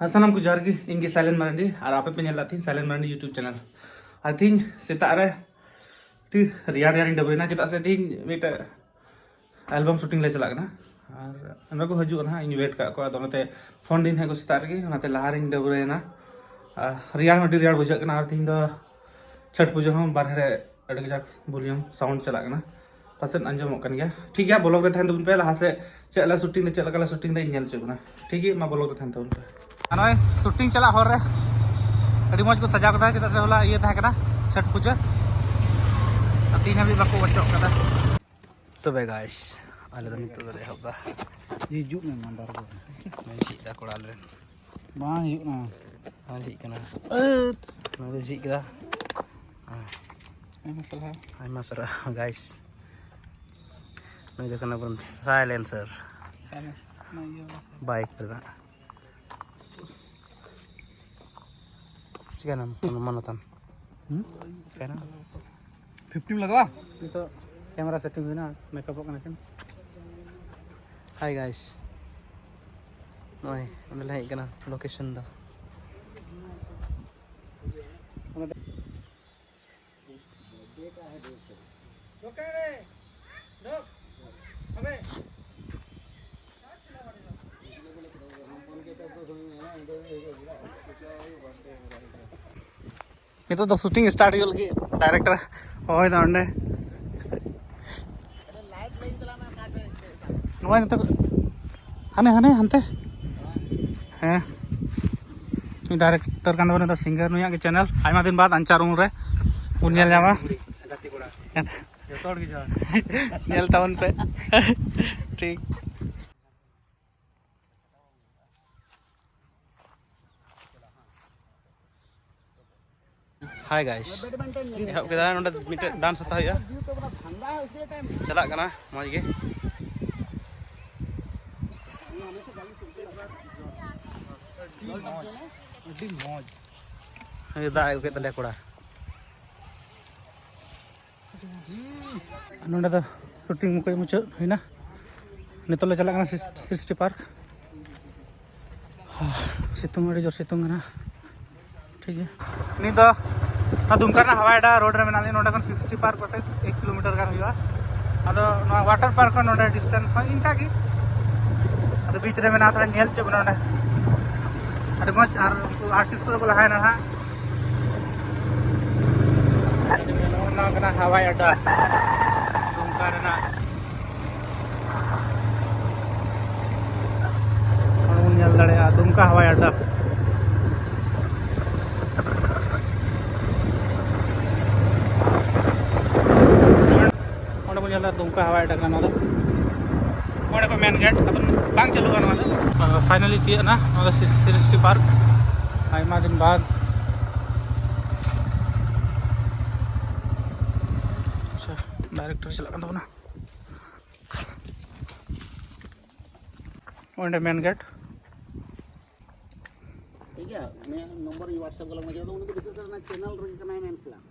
Hasanam ko jargi ingi Silent Marandi ar apa penyelatin Silent Marandi YouTube channel. I think seta are ti riar riar inda boina kita setting mita album shooting le chalak na ar ana ko haju na in wait ka ko ado nate phone din he ko seta gi nate lahar inda boina riar mati riar bujak na ar tin do Chhath पूजा हम बाहर अड़क जाक volume sound चला ना पासन अंजमोग गया ठीक है blog रे तहन पे लहा से चला शूटिंग ले चला शूटिंग दे नेल चुकना ठीक है मा ब्लॉग रे तहन पे नय शूटिंग चला हर रे अड़ी मज को सजा कदा चेदा से होला ये था कदा छठ पूजा तीन हबी बाको बचो कदा तबे गाइस आले दनी तो दे हबा हिजू में मंदार को मैं सीधा कोड़ाल रे मा हिजू ना हां ठीक कना मैं जी कदा ay masara guys ini kan abang silencer baik benar jika mana tan kena 50 लगा itu kamera setting हुई ना मेकअप करना kan hi guys noi udah lah kena location dah itu dah shooting start yul ki director hoy da onde noy nito hane hane hante he ni director kan bone da singer nuya ke channel aima din baad ancharum re unyel jama nyel tahun pe ठीक hi guys एहब केदा नोंडे मिटे dance हता हुआ चला कना मज गे अडी मौज हे दा आगु के तले कोड़ा नोंडे द शूटिंग मुकई मुचा हुईना नितले चला कना सिस्टी पार्क सितुंग अड़ी जोर सितुंग ना ठीक है नी तो दुमका हवा अड्डा रोड रे मेना नोडे 60 पार्क पासे 1 किलोमीटर गान हुआ अदो वाटर पार्क नोडे डिस्टेंस इनका की अदो बीच रे मेना थोड़ा नेल चे नोडे अरे मच आर आर्टिस्ट को लहाय ना हा ना कना हवा अड्डा दुमका रेना और नेल दड़े दुमका हवा अड्डा दुमका हवा अड्डा ना को मेन गेट अब बांग चलू फाइनली तीय ना सिरिस्टी पार्क आयमा दिन बाद अच्छा डायरेक्टर चला ना ओंडे मेन गेट ठीक है मैं नंबर व्हाट्सएप को लगना चाहता हूं उनको विशेष करना चैनल रे करना है मेन प्लान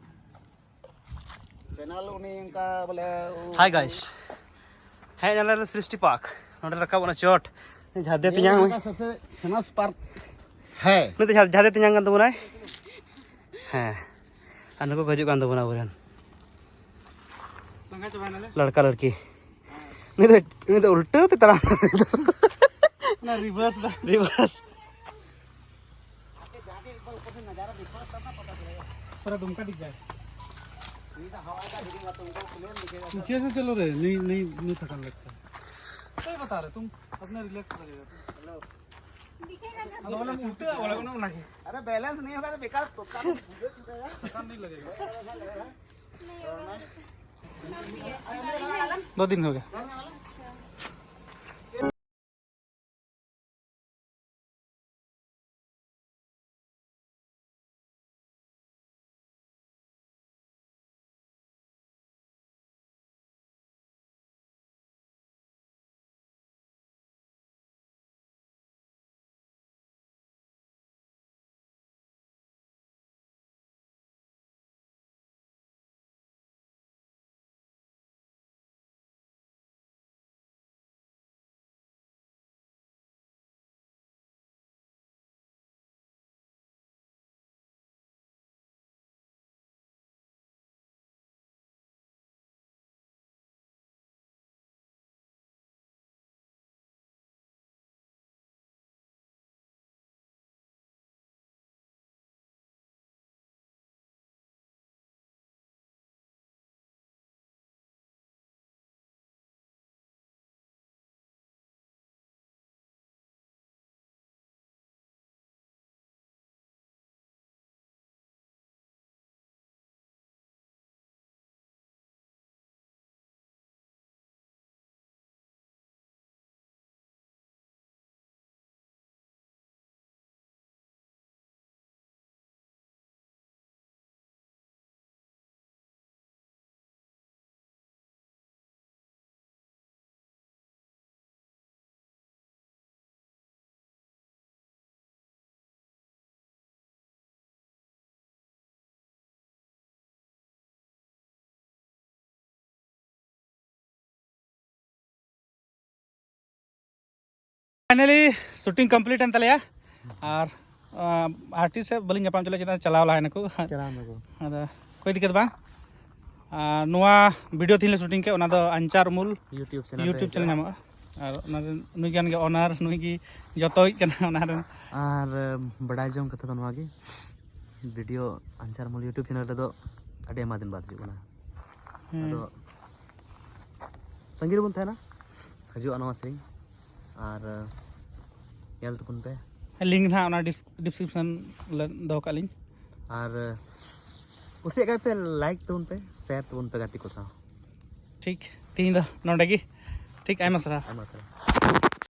चैनल उन्हीं का बोले हाय गाइस है चैनल सृष्टि पार्क नोडे रखा बना चोट झादे तियांग सबसे फेमस पार्क है नहीं तो झादे तियांग kan तबुनाय हैं अन को गजु kan तबुना बुरन लंगा चबाना ले लड़का लड़की नहीं तो उल्टे ते तरह ना रिवर्स रिवर्स जाके एक बार ऊपर से नजारा देखो तब ना पता चलेगा पूरा दुमका दिख जाए हवा का दिखेगा तुमको प्लेन दिखेगा नीचे से चलो रे नहीं थकान लगता सही बता रहे तुम अपना रिलैक्स लगेगा हेलो दिखेगा ना वाला ना अरे बैलेंस नहीं होगा तो बेकार थकान नहीं लगेगा 2 दिन हो गया फाइनली शूटिंग कंप्लीट एन तलेया और आर्टिस्ट से बलिंग जापाम चले चिता चलाव लाइन को अदा कोई दिक्कत बा नोआ वीडियो थी शूटिंग के अंचार उमुल यूट्यूब चैनल नाम और नुई गान के ओनर नुई की जतोई कना और बड़ाई जों कथा तो गे वीडियो अंचार उमुल यूट्यूब चैनल रे दो अडे मा दिन बाद जुना अदो तंगीर बन थाना हजु अनवा सेरी और याल तुकुन पे लिंक ना ओना डिस्क्रिप्शन दो का लिंक और उसे का पे लाइक तुन पे शेयर तुन पे गाती को सा ठीक तीन नोडे की ठीक आयमा सरा आमा सर